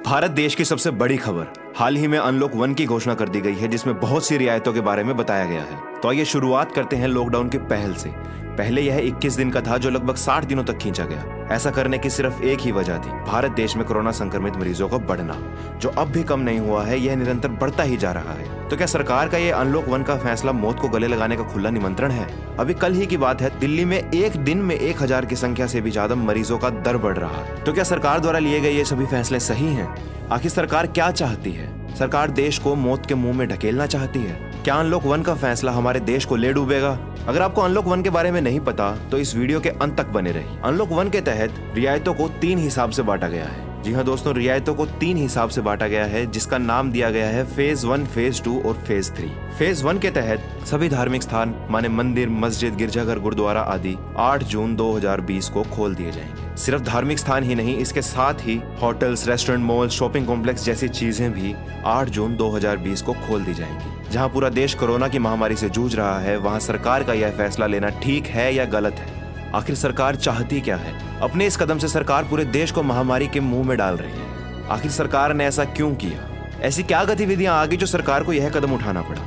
भारत देश की सबसे बड़ी खबर। हाल ही में अनलॉक 1 की घोषणा कर दी गई है, जिसमें बहुत सी रियायतों के बारे में बताया गया है। तो आइए शुरुआत करते हैं लॉकडाउन की पहल से। पहले यह 21 दिन का था, जो लगभग 60 दिनों तक खींचा गया। ऐसा करने की सिर्फ एक ही वजह थी, भारत देश में कोरोना संक्रमित मरीजों का बढ़ना, जो अब भी कम नहीं हुआ है, यह निरंतर बढ़ता ही जा रहा है। तो क्या सरकार का ये अनलॉक 1 का फैसला मौत को गले लगाने का खुला निमंत्रण है? अभी कल ही की बात है, दिल्ली में एक दिन में 1000 की संख्या से भी ज्यादा मरीजों का दर बढ़ रहा है। तो क्या सरकार द्वारा लिए गए ये सभी फैसले सही हैं? आखिर सरकार क्या चाहती है? सरकार देश को मौत के मुंह में ढकेलना चाहती है? क्या अनलॉक 1 का फैसला हमारे देश को ले डूबेगा? अगर आपको अनलॉक 1 के बारे में नहीं पता तो इस वीडियो के अंत तक बने रहिए। अनलॉक 1 के तहत रियायतों को 3 हिसाब से बांटा गया है। जी हाँ दोस्तों, रियायतों को 3 हिसाब से बांटा गया है, जिसका नाम दिया गया है फेज 1, फेज 2 और फेज 3। फेज 1 के तहत सभी धार्मिक स्थान माने मंदिर, मस्जिद, गिरजाघर, गुरुद्वारा आदि 8 जून 2020 को खोल दिए जाएंगे। सिर्फ धार्मिक स्थान ही नहीं, इसके साथ ही hotels, restaurant, mall, shopping complex जैसी चीजें भी 8 जून 2020 को खोल दी जाएंगी। जहां पूरा देश कोरोना की महामारी से जूझ रहा है, वहां सरकार का यह फैसला लेना ठीक है या गलत है? आखिर सरकार चाहती क्या है? अपने इस कदम से सरकार पूरे देश को महामारी के मुंह में डाल रही है। आखिर सरकार ने ऐसा क्यों किया? ऐसी क्या गतिविधियां आ गई जो सरकार को यह कदम उठाना पड़ा?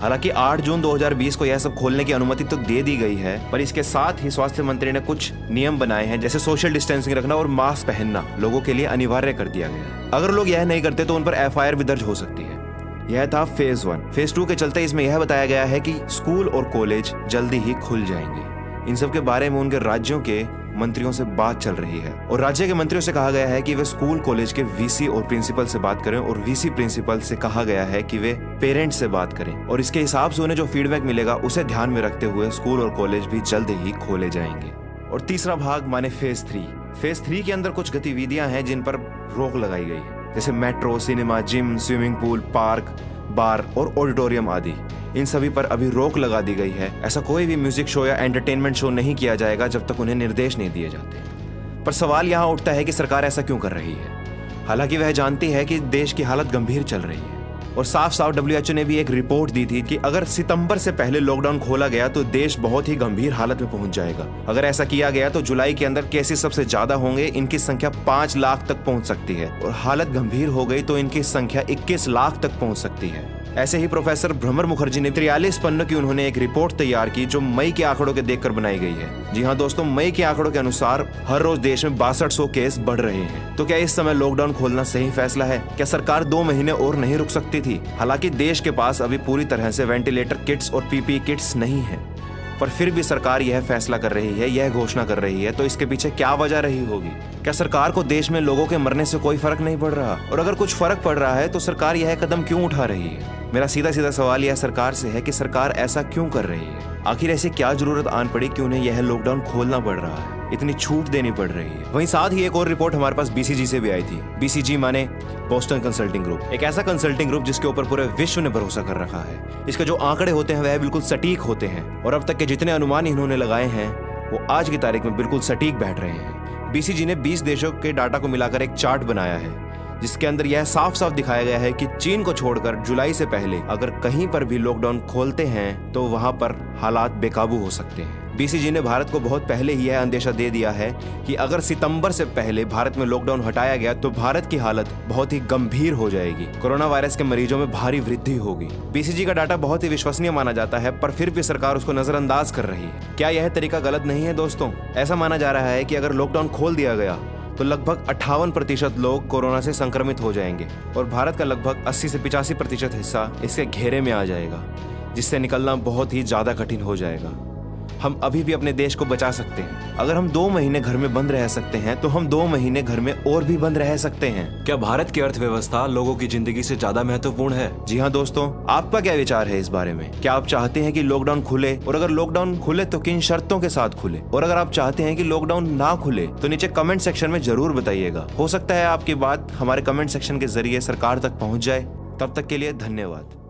हालांकि 8 जून 2020 को यह सब खोलने की अनुमति तो दे दी गई है, पर इसके साथ ही स्वास्थ्य मंत्री ने कुछ नियम बनाए हैं, जैसे सोशल डिस्टेंसिंग रखना और मास्क पहनना लोगों के लिए अनिवार्य कर दिया गया है। अगर लोग यह नहीं करते तो उन पर FIR भी दर्ज हो सकती है। यह था फेज 1। फेज 2 के चलते इसमें यह बताया गया है कि स्कूल और कॉलेज जल्दी ही खुल जाएंगे। इन सब के बारे में उनके राज्यों के मंत्रियों से बात चल रही है और राज्य के मंत्रियों से कहा गया है कि वे स्कूल कॉलेज के VC और प्रिंसिपल से बात करें, और VC प्रिंसिपल से कहा गया है कि वे पेरेंट्स से बात करें, और इसके हिसाब से उन्हें जो फीडबैक मिलेगा उसे ध्यान में रखते हुए स्कूल और कॉलेज भी जल्द ही खोले जाएंगे। और तीसरा भाग माने फेज 3। फेज 3 के अंदर कुछ गतिविधियां हैं जिन पर रोक लगाई गई है, जैसे metro, cinema, gym, swimming pool, park, bar और ऑडिटोरियम आदि। इन सभी पर अभी रोक लगा दी गई है। ऐसा कोई भी म्यूजिक शो या एंटरटेनमेंट शो नहीं किया जाएगा जब तक उन्हें निर्देश नहीं दिए जाते। पर सवाल यहाँ उठता है कि सरकार ऐसा क्यों कर रही है? हालांकि वह जानती है कि देश की हालत गंभीर चल रही है, और साफ साफ WHO ने भी एक रिपोर्ट दी थी कि अगर सितंबर से पहले लॉकडाउन खोला गया तो देश बहुत ही गंभीर हालत में पहुंच जाएगा। अगर ऐसा किया गया तो जुलाई के अंदर केसेस सबसे ज्यादा होंगे, इनकी संख्या 5 लाख तक पहुंच सकती है, और हालत गंभीर हो गई तो इनकी संख्या 21 लाख तक पहुंच सकती है। ऐसे ही प्रोफेसर भ्रमर मुखर्जी ने 43 पन्नों की उन्होंने एक रिपोर्ट तैयार की, जो मई के आंकड़ों के देखकर बनाई गई है। जी हाँ दोस्तों, मई के आंकड़ों के अनुसार हर रोज देश में 6200 केस बढ़ रहे हैं। तो क्या इस समय लॉकडाउन खोलना सही फैसला है? क्या सरकार 2 महीने और नहीं रुक सकती थी? हालांकि देश के पास अभी पूरी तरह से वेंटिलेटर किट्स और PPE किट्स नहीं है, पर फिर भी सरकार यह फैसला कर रही है, यह घोषणा कर रही है। तो इसके पीछे क्या वजह रही होगी? क्या सरकार को देश में लोगों के मरने से कोई फर्क नहीं पड़ रहा? और अगर कुछ फर्क पड़ रहा है तो सरकार यह कदम क्यों उठा रही है? मेरा सीधा सीधा सवाल यह सरकार से है कि सरकार ऐसा क्यों कर रही है? आखिर ऐसी क्या जरूरत आन पड़ी कि उन्हें यह लॉकडाउन खोलना पड़ रहा है, इतनी छूट देनी पड़ रही है? वहीं साथ ही एक और रिपोर्ट हमारे पास BCG से भी आई थी। BCG माने बोस्टन कंसल्टिंग ग्रुप, एक ऐसा कंसल्टिंग ग्रुप जिसके ऊपर पूरे विश्व ने भरोसा कर रखा है। इसके जो आंकड़े होते हैं वह बिल्कुल सटीक होते हैं, और अब तक के जितने अनुमान इन्होंने लगाए हैं वो आज की तारीख में बिल्कुल सटीक बैठ रहे हैं। BCG ने 20 देशों के डाटा को मिलाकर एक चार्ट बनाया है, जिसके अंदर यह साफ साफ दिखाया गया है कि चीन को छोड़कर जुलाई से पहले अगर कहीं पर भी लॉकडाउन खोलते हैं तो वहां पर हालात बेकाबू हो सकते हैं। BCG ने भारत को बहुत पहले ही यह अंदेशा दे दिया है कि अगर सितंबर से पहले भारत में लॉकडाउन हटाया गया तो भारत की हालत बहुत ही गंभीर हो जाएगी। कोरोना वायरस के मरीजों में भारी वृद्धि होगी। BCG का डाटा बहुत ही विश्वसनीय माना जाता है, पर फिर भी सरकार उसको नजरअंदाज कर रही है। क्या यह तरीका गलत नहीं है दोस्तों? ऐसा माना जा रहा है कि अगर लॉकडाउन खोल दिया गया तो लगभग 58% लोग कोरोना से संक्रमित हो जाएंगे, और भारत का लगभग 80 से 85% हिस्सा इसके घेरे में आ जाएगा, जिससे निकलना बहुत ही ज्यादा कठिन हो जाएगा। हम अभी भी अपने देश को बचा सकते हैं। अगर हम 2 महीने घर में बंद रह सकते हैं तो हम 2 महीने घर में और भी बंद रह सकते हैं। क्या भारत की अर्थव्यवस्था लोगों की जिंदगी से ज्यादा महत्वपूर्ण है? जी हाँ दोस्तों, आपका क्या विचार है इस बारे में? क्या आप चाहते हैं कि लॉकडाउन खुले, और अगर लॉकडाउन खुले तो किन शर्तों के साथ खुले? और अगर आप चाहते हैं कि लॉकडाउन ना खुले तो नीचे कमेंट सेक्शन में जरूर बताइएगा। हो सकता है आपकी बात हमारे कमेंट सेक्शन के जरिए सरकार तक पहुंच जाए। तब तक के लिए धन्यवाद।